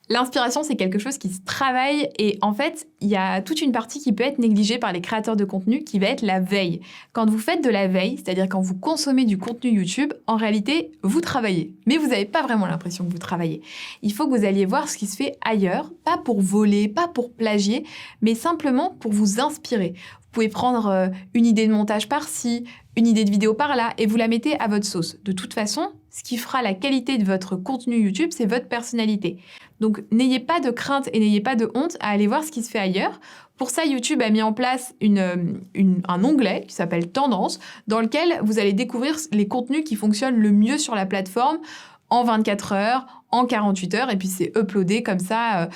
L'inspiration, c'est quelque chose qui se travaille et en fait, il y a toute une partie qui peut être négligée par les créateurs de contenu qui va être la veille. Quand vous faites de la veille, c'est-à-dire quand vous consommez du contenu YouTube, en réalité, vous travaillez. Mais vous n'avez pas vraiment l'impression que vous travaillez. Il faut que vous alliez voir ce qui se fait ailleurs, pas pour voler, pas pour plagier, mais simplement pour vous inspirer. Vous pouvez prendre une idée de montage par-ci, une idée de vidéo par-là et vous la mettez à votre sauce. De toute façon, ce qui fera la qualité de votre contenu YouTube, c'est votre personnalité. Donc, n'ayez pas de crainte et n'ayez pas de honte à aller voir ce qui se fait ailleurs. Pour ça, YouTube a mis en place un onglet qui s'appelle Tendance, dans lequel vous allez découvrir les contenus qui fonctionnent le mieux sur la plateforme en 24 heures, en 48 heures, et puis c'est uploadé comme ça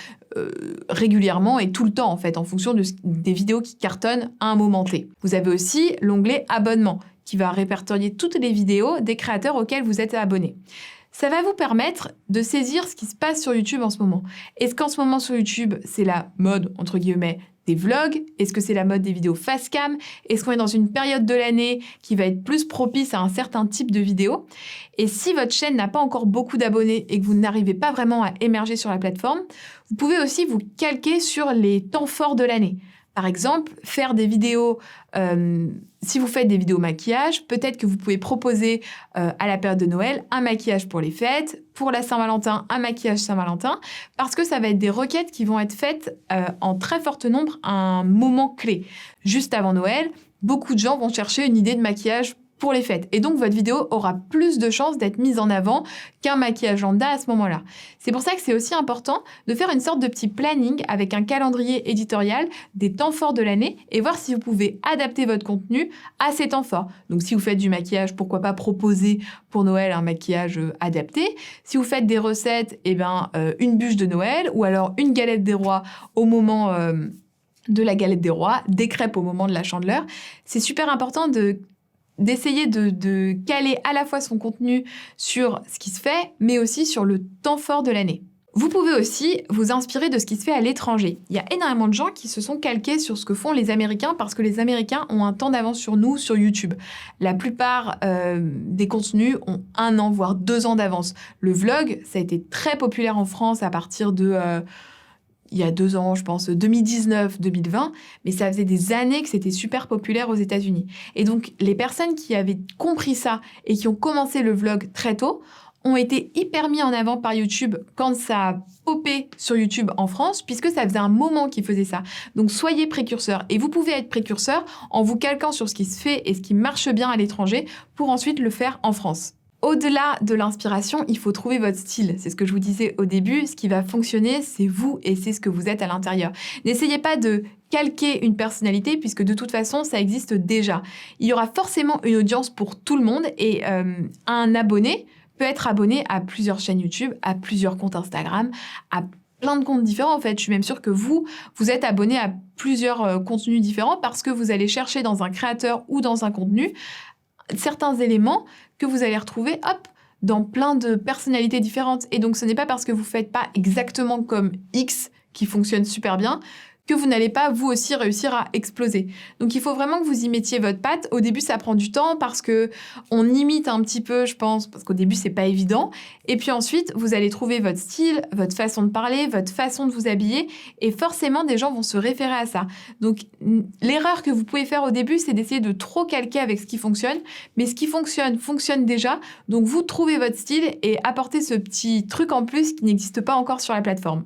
régulièrement et tout le temps, en fait, en fonction des vidéos qui cartonnent à un moment T. Vous avez aussi l'onglet Abonnement, qui va répertorier toutes les vidéos des créateurs auxquels vous êtes abonné. Ça va vous permettre de saisir ce qui se passe sur YouTube en ce moment. Est-ce qu'en ce moment sur YouTube, c'est la mode, entre guillemets, des vlogs? Est-ce que c'est la mode des vidéos face cam? Est-ce qu'on est dans une période de l'année qui va être plus propice à un certain type de vidéo? Et si votre chaîne n'a pas encore beaucoup d'abonnés et que vous n'arrivez pas vraiment à émerger sur la plateforme, vous pouvez aussi vous calquer sur les temps forts de l'année. Par exemple, faire des vidéos, si vous faites des vidéos maquillage, peut-être que vous pouvez proposer à la période de Noël un maquillage pour les fêtes, pour la Saint-Valentin, un maquillage Saint-Valentin, parce que ça va être des requêtes qui vont être faites en très fort nombre à un moment clé. Juste avant Noël, beaucoup de gens vont chercher une idée de maquillage pour les fêtes. Et donc, votre vidéo aura plus de chances d'être mise en avant qu'un maquillage lambda à ce moment-là. C'est pour ça que c'est aussi important de faire une sorte de petit planning avec un calendrier éditorial des temps forts de l'année et voir si vous pouvez adapter votre contenu à ces temps forts. Donc, si vous faites du maquillage, pourquoi pas proposer pour Noël un maquillage adapté. Si vous faites des recettes, une bûche de Noël ou alors une galette des rois au moment de la galette des rois, des crêpes au moment de la Chandeleur. C'est super important d'essayer de caler à la fois son contenu sur ce qui se fait, mais aussi sur le temps fort de l'année. Vous pouvez aussi vous inspirer de ce qui se fait à l'étranger. Il y a énormément de gens qui se sont calqués sur ce que font les Américains parce que les Américains ont un temps d'avance sur nous sur YouTube. La plupart des contenus ont 1 an, voire 2 ans d'avance. Le vlog, ça a été très populaire en France à partir de... il y a 2 ans, je pense, 2019-2020, mais ça faisait des années que c'était super populaire aux États-Unis. Et donc, les personnes qui avaient compris ça et qui ont commencé le vlog très tôt ont été hyper mis en avant par YouTube quand ça a popé sur YouTube en France, puisque ça faisait un moment qu'ils faisaient ça. Donc, soyez précurseurs. Et vous pouvez être précurseur en vous calquant sur ce qui se fait et ce qui marche bien à l'étranger pour ensuite le faire en France. Au-delà de l'inspiration, il faut trouver votre style. C'est ce que je vous disais au début. Ce qui va fonctionner, c'est vous et c'est ce que vous êtes à l'intérieur. N'essayez pas de calquer une personnalité puisque de toute façon, ça existe déjà. Il y aura forcément une audience pour tout le monde et un abonné peut être abonné à plusieurs chaînes YouTube, à plusieurs comptes Instagram, à plein de comptes différents en fait. Je suis même sûre que vous êtes abonné à plusieurs contenus différents parce que vous allez chercher dans un créateur ou dans un contenu certains éléments que vous allez retrouver, dans plein de personnalités différentes. Et donc, ce n'est pas parce que vous ne faites pas exactement comme X qui fonctionne super bien que vous n'allez pas, vous aussi, réussir à exploser. Donc, il faut vraiment que vous y mettiez votre patte. Au début, ça prend du temps parce que on imite un petit peu, je pense, parce qu'au début, c'est pas évident. Et puis ensuite, vous allez trouver votre style, votre façon de parler, votre façon de vous habiller. Et forcément, des gens vont se référer à ça. Donc, l'erreur que vous pouvez faire au début, c'est d'essayer de trop calquer avec ce qui fonctionne. Mais ce qui fonctionne, fonctionne déjà. Donc, vous trouvez votre style et apportez ce petit truc en plus qui n'existe pas encore sur la plateforme.